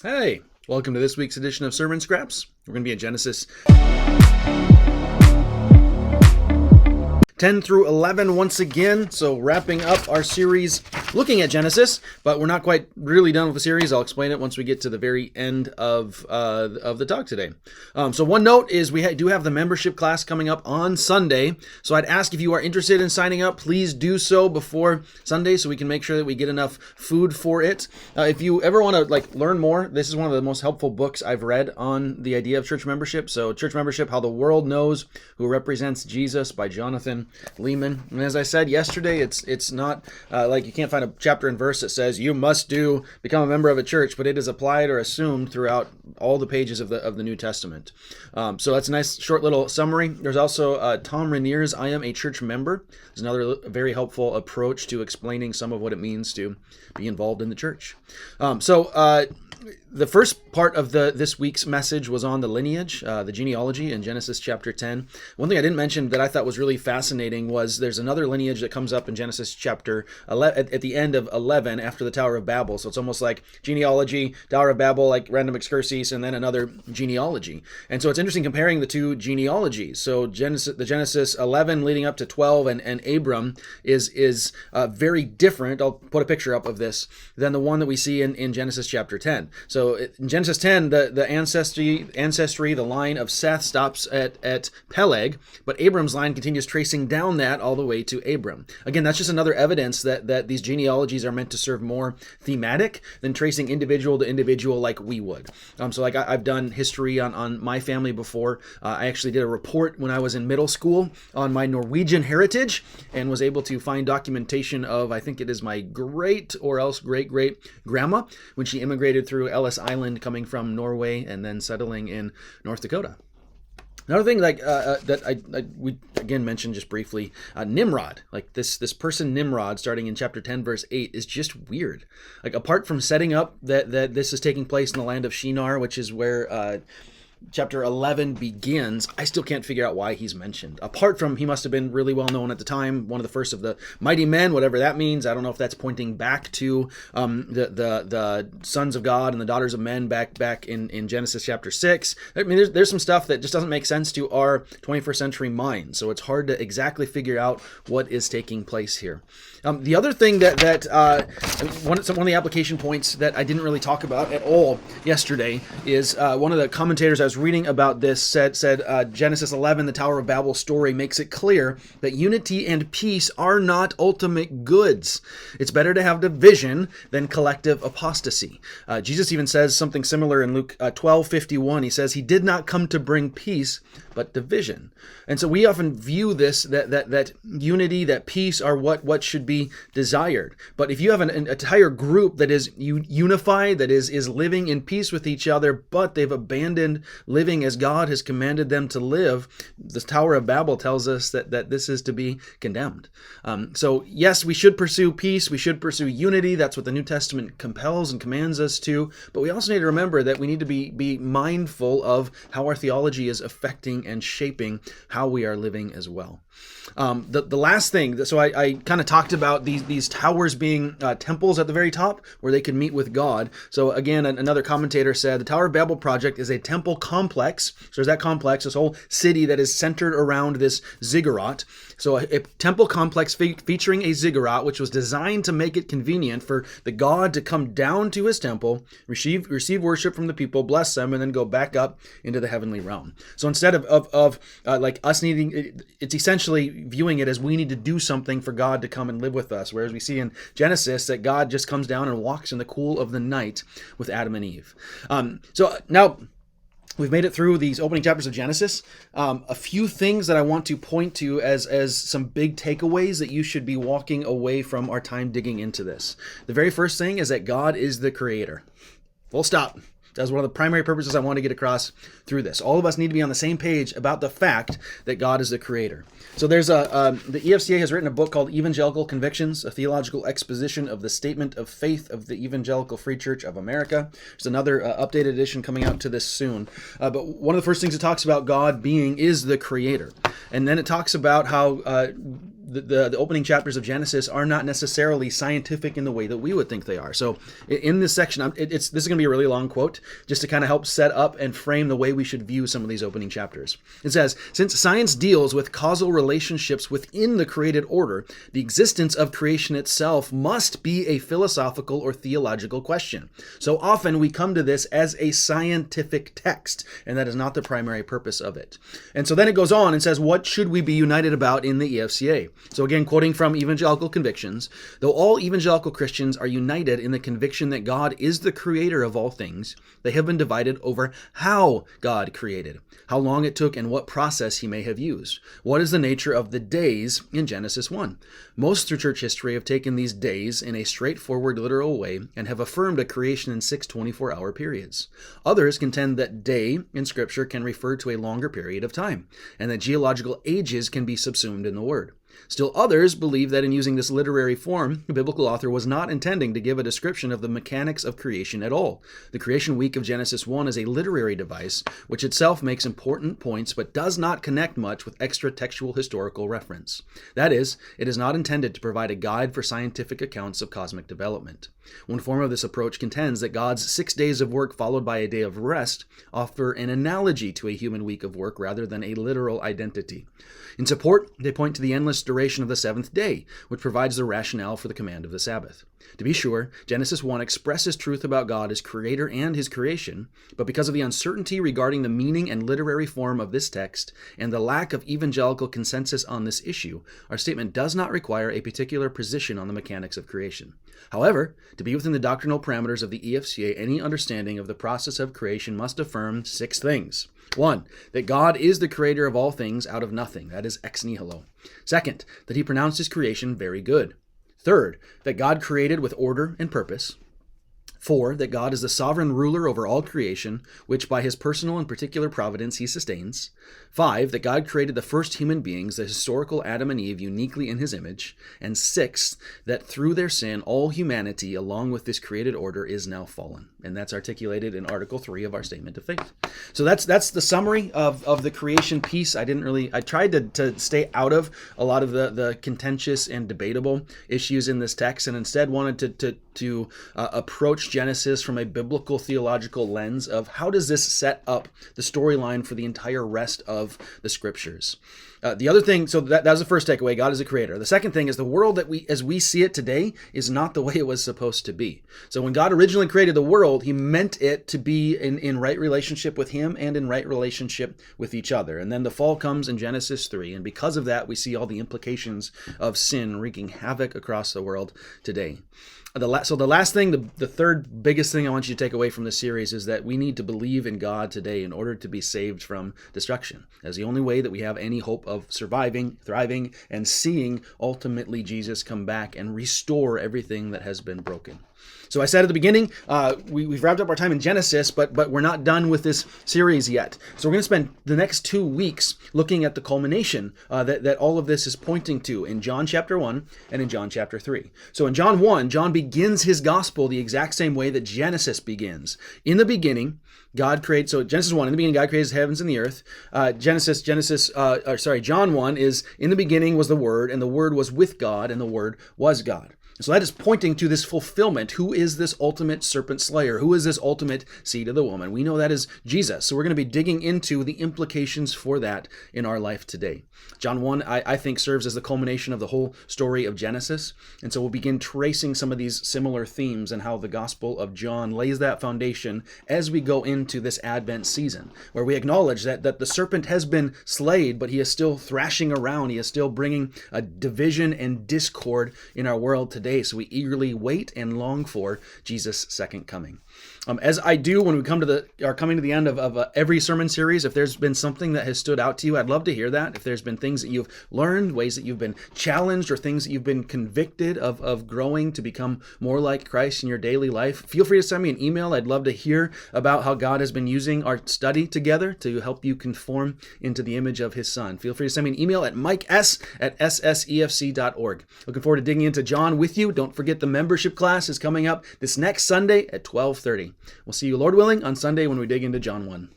Hey, welcome to this week's edition of Sermon Scraps. We're going to be in Genesis 10 through 11 once again, so wrapping up our series looking at Genesis, but we're not quite really done with the series. I'll explain it once we get to the very end of the talk today. So one note is we do have the membership class coming up on Sunday, so I'd ask if you are interested in signing up, please do so before Sunday so we can make sure that we get enough food for it. If you ever want to learn more, this is one of the most helpful books I've read on the idea of church membership. So Church Membership, How the World Knows Who Represents Jesus by Jonathan Leeman. And as I said yesterday, it's not like you can't find a chapter and verse that says you must become a member of a church, but it is applied or assumed throughout all the pages of the New Testament. So that's a nice short little summary. There's also Tom Rainier's I Am a Church Member. It's another very helpful approach to explaining some of what it means to be involved in the church. The first part of this week's message was on the lineage, the genealogy in Genesis chapter 10. One thing I didn't mention that I thought was really fascinating was there's another lineage that comes up in Genesis chapter 11, at the end of 11 after the Tower of Babel. So it's almost like genealogy, Tower of Babel, like random excursus, and then another genealogy. And so it's interesting comparing the two genealogies. So the Genesis 11 leading up to 12 and Abram is very different. I'll put a picture up of this than the one that we see in Genesis chapter 10. So in Genesis 10, the ancestry, the line of Seth stops at Peleg, but Abram's line continues tracing down that all the way to Abram. Again, that's just another evidence that these genealogies are meant to serve more thematic than tracing individual to individual like we would. So like I've done history on my family before. I actually did a report when I was in middle school on my Norwegian heritage and was able to find documentation of, I think it is my great or else great grandma when she immigrated through Ellis Island, coming from Norway and then settling in North Dakota. Another thing that we again mentioned just briefly, Nimrod, like this person Nimrod, starting in chapter 10 verse 8, is just weird. Like apart from setting up that this is taking place in the land of Shinar, which is where chapter 11 begins, I still can't figure out why he's mentioned. Apart from he must have been really well known at the time, one of the first of the mighty men, whatever that means. I don't know if that's pointing back to the sons of God and the daughters of men back in Genesis chapter 6. I mean, there's some stuff that just doesn't make sense to our 21st century mind, so it's hard to exactly figure out what is taking place here. The other thing that one of the application points that I didn't really talk about at all yesterday is one of the commentators I was reading about this said Genesis 11, the Tower of Babel story, makes it clear that unity and peace are not ultimate goods. It's better to have division than collective apostasy. Jesus even says something similar in Luke 12:51. He says he did not come to bring peace, but division. And so we often view this, that unity, that peace are what should be desired. But if you have an entire group that is unified, that is living in peace with each other, but they've abandoned living as God has commanded them to live, the Tower of Babel tells us that this is to be condemned. So yes, we should pursue peace, we should pursue unity. That's what the New Testament compels and commands us to. But we also need to remember that we need to be mindful of how our theology is affecting and shaping how we are living as well. The last thing, so I kind of talked about these towers being temples at the very top where they could meet with God. So again, another commentator said the Tower of Babel project is a temple complex. So there's that complex, this whole city that is centered around this ziggurat. So a temple complex featuring a ziggurat, which was designed to make it convenient for the God to come down to his temple, receive worship from the people, bless them, and then go back up into the heavenly realm. So instead of like us needing, it's essentially viewing it as we need to do something for God to come and live with us. Whereas we see in Genesis that God just comes down and walks in the cool of the night with Adam and Eve. So now we've made it through these opening chapters of Genesis. A few things that I want to point to as some big takeaways that you should be walking away from our time digging into this. The very first thing is that God is the creator. Full stop. That's one of the primary purposes I want to get across through this. All of us need to be on the same page about the fact that God is the creator. So there's the EFCA has written a book called Evangelical Convictions, a theological exposition of the statement of faith of the Evangelical Free Church of America. There's another updated edition coming out to this soon. But one of the first things it talks about God being is the creator. And then it talks about how the opening chapters of Genesis are not necessarily scientific in the way that we would think they are. So in this section, this is going to be a really long quote, just to kind of help set up and frame the way we should view some of these opening chapters. It says, since science deals with causal relationships within the created order, the existence of creation itself must be a philosophical or theological question. So often we come to this as a scientific text, and that is not the primary purpose of it. And so then it goes on and says, what should we be united about in the EFCA? So again, quoting from Evangelical Convictions, though all evangelical Christians are united in the conviction that God is the creator of all things, they have been divided over how God created, how long it took, and what process he may have used. What is the nature of the days in Genesis 1? Most through church history have taken these days in a straightforward, literal way and have affirmed a creation in 6 24-hour periods. Others contend that day in Scripture can refer to a longer period of time, and that geological ages can be subsumed in the word. Still others believe that in using this literary form, the biblical author was not intending to give a description of the mechanics of creation at all. The creation week of Genesis 1 is a literary device, which itself makes important points but does not connect much with extra textual historical reference. That is, it is not intended to provide a guide for scientific accounts of cosmic development. One form of this approach contends that God's 6 days of work followed by a day of rest offer an analogy to a human week of work rather than a literal identity. In support, they point to the endless duration of the seventh day, which provides the rationale for the command of the Sabbath. To be sure, Genesis 1 expresses truth about God as creator and his creation, but because of the uncertainty regarding the meaning and literary form of this text and the lack of evangelical consensus on this issue, our statement does not require a particular position on the mechanics of creation. However, to be within the doctrinal parameters of the EFCA, any understanding of the process of creation must affirm 6 things. 1, that God is the creator of all things out of nothing. That is ex nihilo. 2nd, that he pronounced his creation very good. 3rd, that God created with order and purpose. 4, that God is the sovereign ruler over all creation, which by his personal and particular providence he sustains. 5, that God created the first human beings, the historical Adam and Eve, uniquely in his image. And 6, that through their sin, all humanity, along with this created order, is now fallen. And that's articulated in Article 3 of our Statement of Faith. So that's the summary of the creation piece. I tried to stay out of a lot of the contentious and debatable issues in this text, and instead wanted to approach Genesis from a biblical theological lens of how does this set up the storyline for the entire rest of the Scriptures. The other thing, so that was the first takeaway, God is a creator. The second thing is the world as we see it today is not the way it was supposed to be. So when God originally created the world, he meant it to be in right relationship with him and in right relationship with each other. And then the fall comes in Genesis 3, and because of that, we see all the implications of sin wreaking havoc across the world today. So the last thing, the third biggest thing I want you to take away from this series is that we need to believe in God today in order to be saved from destruction. That's the only way that we have any hope of surviving, thriving, and seeing ultimately Jesus come back and restore everything that has been broken. So I said at the beginning, we've wrapped up our time in Genesis, but we're not done with this series yet. So we're going to spend the next 2 weeks looking at the culmination that all of this is pointing to in John chapter 1 and in John chapter 3. So in John 1, John begins his gospel the exact same way that Genesis begins. In the beginning, God created, so Genesis 1, in the beginning, God created the heavens and the earth. John 1 is, in the beginning was the Word, and the Word was with God, and the Word was God. So that is pointing to this fulfillment. Who is this ultimate serpent slayer? Who is this ultimate seed of the woman? We know that is Jesus. So we're going to be digging into the implications for that in our life today. John 1, I think, serves as the culmination of the whole story of Genesis. And so we'll begin tracing some of these similar themes and how the Gospel of John lays that foundation as we go into this Advent season, where we acknowledge that the serpent has been slayed, but he is still thrashing around. He is still bringing a division and discord in our world today. So we eagerly wait and long for Jesus' second coming. As I do when we are coming to the end of every sermon series, if there's been something that has stood out to you, I'd love to hear that. If there's been things that you've learned, ways that you've been challenged, or things that you've been convicted of growing to become more like Christ in your daily life, feel free to send me an email. I'd love to hear about how God has been using our study together to help you conform into the image of his Son. Feel free to send me an email at mikes@ssefc.org. Looking forward to digging into John with you. Don't forget the membership class is coming up this next Sunday at 12:30. We'll see you, Lord willing, on Sunday when we dig into John 1.